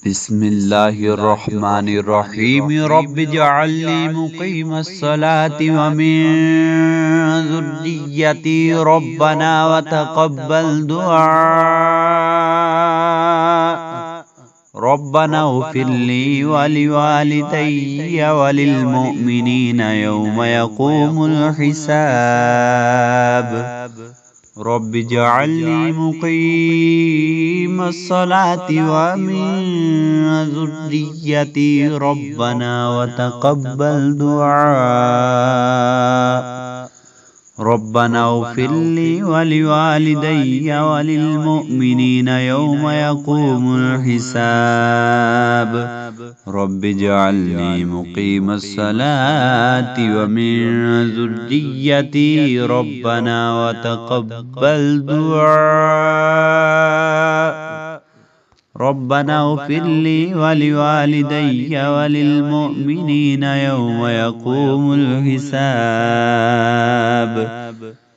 بسم الله الرحمن الرحيم رب اجعل لي مقيم الصلاة ومن ذريتي ربنا وتقبل دعاء ربنا اغفر لي ولوالدي وللمؤمنين يوم يقوم الحساب رب اجعل لي مقيم الصلاة ومن ذريتي ربنا وتقبل دعاء ربنا اغفر لي ولوالدي وللمؤمنين يوم يقوم الحساب رب اجعل لي مقيم الصلاة ومن ذريتي ربنا وتقبل دعاء ربنا اغفر لي ولوالدي وللمؤمنين يوم يقوم الحساب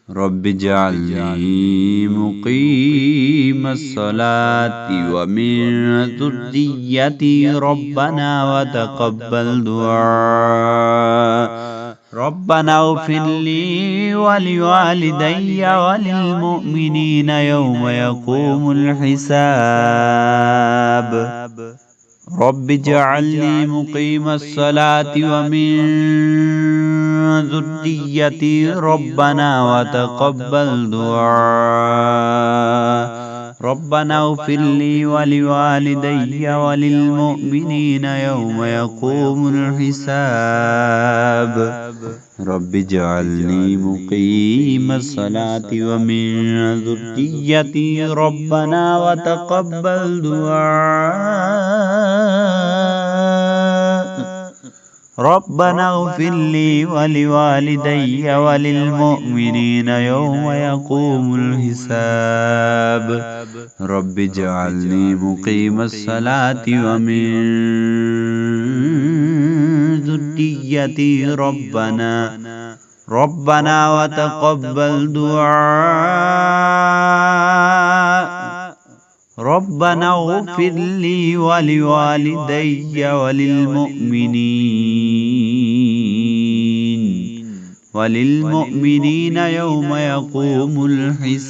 رب اجعل لي مقيم الصلاة ومن ذريتي ربنا وتقبل دعاء ربنا اغفر لي ولوالدي وللمؤمنين يوم يقوم الحساب رب اجعل لي مقيم الصلاة ومن ذريتي ربنا وتقبل دعاء ربنا اغفر لي ولوالدي وللمؤمنين يوم يقوم الحساب رب اجعل لي مقيم الصلاة ومن ذريتي ربنا وتقبل دعاء ربنا اغفر لي ولوالدي وللمؤمنين يوم يقوم الحساب رب اجعل لي مقيم الصلاة ومن ذريتي ربنا وتقبل دعاء ربنا اغفر لي ولوالدي وللمؤمنين يوم يقوم الحساب